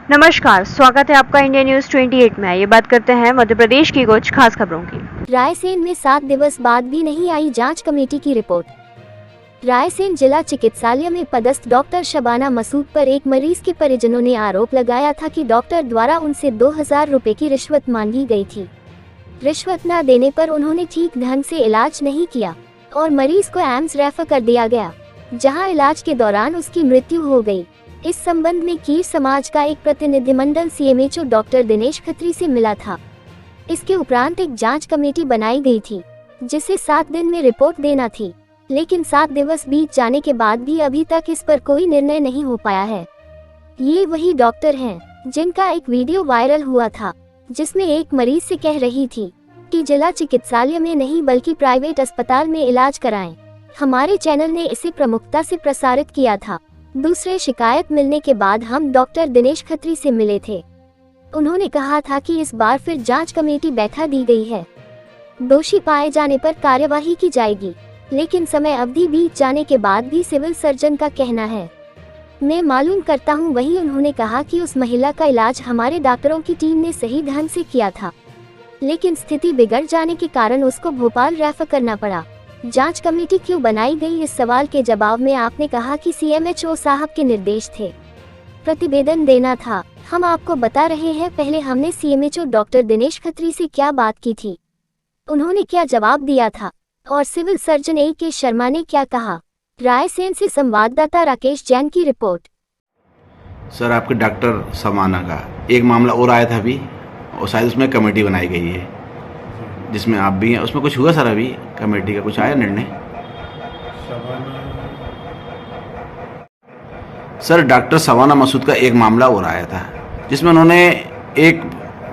नमस्कार, स्वागत है आपका इंडिया न्यूज 28 में। ये बात करते हैं मध्य प्रदेश की कुछ खास खबरों की। रायसेन में 7 दिवस बाद भी नहीं आई जांच कमेटी की रिपोर्ट। रायसेन जिला चिकित्सालय में पदस्थ डॉक्टर शबाना मसूद पर एक मरीज के परिजनों ने आरोप लगाया था कि डॉक्टर द्वारा उनसे 2000 रुपए की रिश्वत मांगी गई थी। रिश्वत न देने पर उन्होंने ठीक ढंग से इलाज नहीं किया और मरीज को एम्स रेफर कर दिया गया, जहां इलाज के दौरान उसकी मृत्यु हो गई। इस संबंध में कीर समाज का एक प्रतिनिधिमंडल सीएमएचओ डॉक्टर दिनेश खत्री से मिला था। इसके उपरांत एक जांच कमेटी बनाई गई थी, जिसे 7 दिन में रिपोर्ट देना थी, लेकिन 7 दिवस बीत जाने के बाद भी अभी तक इस पर कोई निर्णय नहीं हो पाया है। ये वही डॉक्टर हैं जिनका एक वीडियो वायरल हुआ था, जिसमें एक मरीज से कह रही थी कि जिला चिकित्सालय में नहीं बल्कि प्राइवेट अस्पताल में इलाज कराएं। हमारे चैनल ने इसे प्रमुखता से प्रसारित किया था। दूसरे शिकायत मिलने के बाद हम डॉक्टर दिनेश खत्री से मिले थे। उन्होंने कहा था कि इस बार फिर जांच कमेटी बैठा दी गई है, दोषी पाए जाने पर कार्यवाही की जाएगी, लेकिन समय अवधि बीत जाने के बाद भी सिविल सर्जन का कहना है मैं मालूम करता हूं। वहीं उन्होंने कहा कि उस महिला का इलाज हमारे डॉक्टरों की टीम ने सही ढंग से किया था, लेकिन स्थिति बिगड़ जाने के कारण उसको भोपाल रेफर करना पड़ा। जांच कमेटी क्यों बनाई गई, इस सवाल के जवाब में आपने कहा कि सीएमएचओ साहब के निर्देश थे, प्रतिवेदन देना था। हम आपको बता रहे हैं, पहले हमने सीएमएचओ डॉक्टर दिनेश खत्री से क्या बात की थी, उन्होंने क्या जवाब दिया था और सिविल सर्जन A.K. शर्मा ने क्या कहा। रायसेन से संवाददाता राकेश जैन की रिपोर्ट। सर, आपके डॉक्टर समाना का एक मामला और आया था अभी, और शायद उसमें कमेटी बनाई गई है जिसमें आप भी हैं। उसमें कुछ हुआ सर? अभी कमेटी का कुछ आया निर्णय? सर, डॉक्टर शबाना मसूद का एक मामला और आया था, जिसमें उन्होंने एक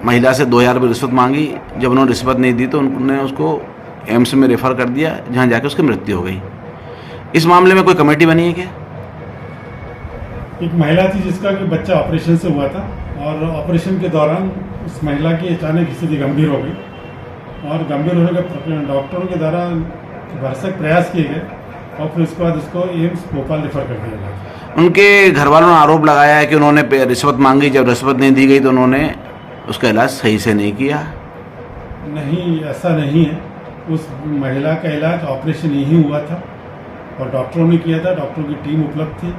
महिला से 2000 रुपये रिश्वत मांगी। जब उन्होंने रिश्वत नहीं दी तो उन्होंने उसको एम्स में रेफर कर दिया, जहां जाके उसकी मृत्यु हो गई। इस मामले में कोई कमेटी बनी है क्या? एक महिला थी जिसका कि बच्चा ऑपरेशन से हुआ था, और ऑपरेशन के दौरान उस महिला की अचानक स्थिति गंभीर हो गई, और गंभीर होने के डॉक्टरों के द्वारा भरसक प्रयास किए गए, और फिर उसके बाद उसको एम्स भोपाल रेफर कर दिया गया। उनके घर वालों ने आरोप लगाया है कि उन्होंने रिश्वत मांगी, जब रिश्वत नहीं दी गई तो उन्होंने उसका इलाज सही से नहीं किया। नहीं, ऐसा नहीं है। उस महिला का इलाज ऑपरेशन ही हुआ था और डॉक्टरों ने किया था, डॉक्टरों की टीम उपलब्ध थी,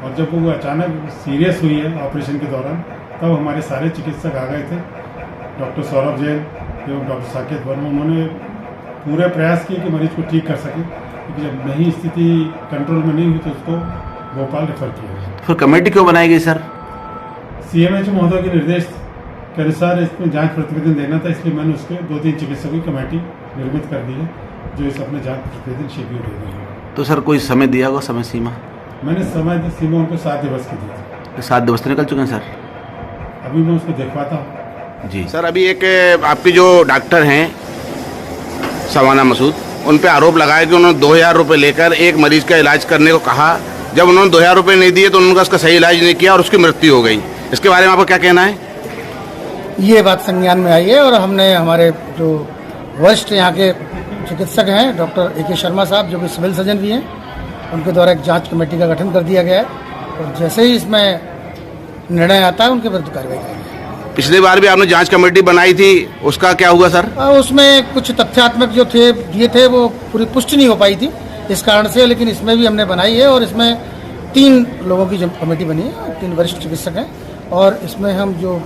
और जब वो अचानक सीरियस हुई है ऑपरेशन के दौरान, तब हमारे सारे चिकित्सक आ गए थे, डॉक्टर सौरभ जैन एवं डॉक्टर साकेत वर्मा। उन्होंने पूरे प्रयास किए कि मरीज को ठीक कर सके, क्योंकि जब नहीं स्थिति कंट्रोल में नहीं हुई तो उसको भोपाल रेफर किया गया। फिर कमेटी क्यों बनाई गई सर? सीएमएचओ महोदय के निर्देश के अनुसार इसमें जांच प्रतिवेदन देना था, इसलिए मैंने उसके 2-3 चिकित्सकों की कमेटी निर्मित कर दी है, जो इस अपने जांच प्रतिवेदन शेड्यूल दे रही है। तो सर, कोई समय दिया होगा, समय सीमा? मैंने समय सीमा उनको 7 दिवस की दी थी। 7 दिवस निकल चुके हैं सर। अभी मैं उसको दिखवाता हूँ जी सर। अभी एक आपके जो डॉक्टर हैं शबाना मसूद, उन पे आरोप लगाया कि उन्होंने 2000 रुपये लेकर एक मरीज का इलाज करने को कहा। जब उन्होंने 2000 रुपये नहीं दिए तो उन्होंने उसका सही इलाज नहीं किया और उसकी मृत्यु हो गई। इसके बारे में आपको क्या कहना है? ये बात संज्ञान में आई है, और हमने हमारे जो वरिष्ठ यहाँ के चिकित्सक हैं डॉक्टर A.K. शर्मा साहब, जो कि सिविल सर्जन भी हैं, उनके द्वारा एक जांच कमेटी का गठन कर दिया गया है, और जैसे ही इसमें निर्णय आता है उनके विरुद्ध कार्रवाई करेंगे। पिछली बार भी आपने जांच कमेटी बनाई थी, उसका क्या हुआ सर? उसमें कुछ तथ्यात्मक जो दिए थे वो पूरी पुष्टि नहीं हो पाई थी, इस कारण से, लेकिन इसमें भी हमने बनाई है, और इसमें 3 लोगों की कमेटी बनी है, 3 वरिष्ठ चिकित्सक हैं, और इसमें हम जो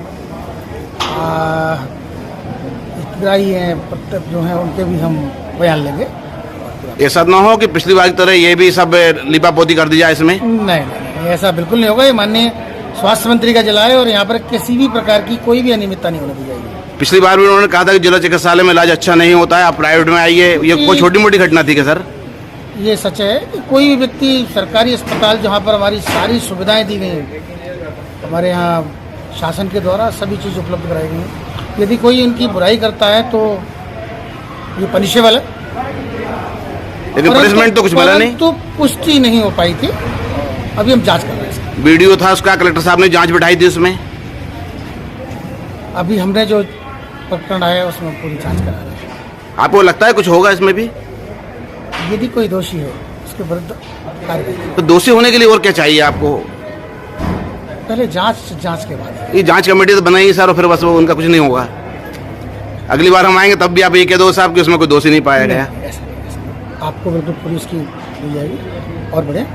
हितग्राही हैं जो हैं उनके भी हम बयान लेंगे। ऐसा ना हो कि पिछली बार की तरह ये भी सब लिपापोती कर दी जाए इसमें? नहीं, ऐसा बिल्कुल नहीं होगा। ये माननीय स्वास्थ्य मंत्री का जिला है, और यहाँ पर किसी भी प्रकार की कोई भी अनियमितता नहीं होने दी जाएगी। पिछली बार भी उन्होंने कहा था कि जिला चिकित्सालय में इलाज अच्छा नहीं होता है, आप प्राइवेट में आइए। ये कोई छोटी मोटी घटना थी क्या सर? ये सच है कि कोई भी व्यक्ति सरकारी अस्पताल जहाँ पर हमारी सारी सुविधाएं दी गई हैं, हमारे यहाँ शासन के द्वारा सभी चीज़ उपलब्ध कराई गई हैं, यदि कोई इनकी बुराई करता है तो ये पनिशेबल है। लेकिन पनिशमेंट तो कुछ मिला नहीं, तो पुष्टि नहीं हो पाई थी। अभी हम जांच कर रहे हैं। वीडियो था उसका, कलेक्टर साहब ने जांच बिठाई थी उसमें। अभी हमने जो प्रकरण आया उसमें पूरी जांच करा रहे हैं। आपको लगता है कुछ होगा इसमें भी? यदि कोई दोषी है उसके विरुद्ध कार्रवाई। तो दोषी होने के लिए और क्या चाहिए आपको? पहले जांच के बाद। ये जांच कमेटी तो बनाई है सर, और फिर बस वो उनका कुछ नहीं होगा। अगली बार हम आएंगे तब भी आप ये कह दो साहब कि उसमें कोई दोषी नहीं पाया गया। ऐसा नहीं, आपको बिल्कुल पुलिस की मिल जाएगी और बढ़िया।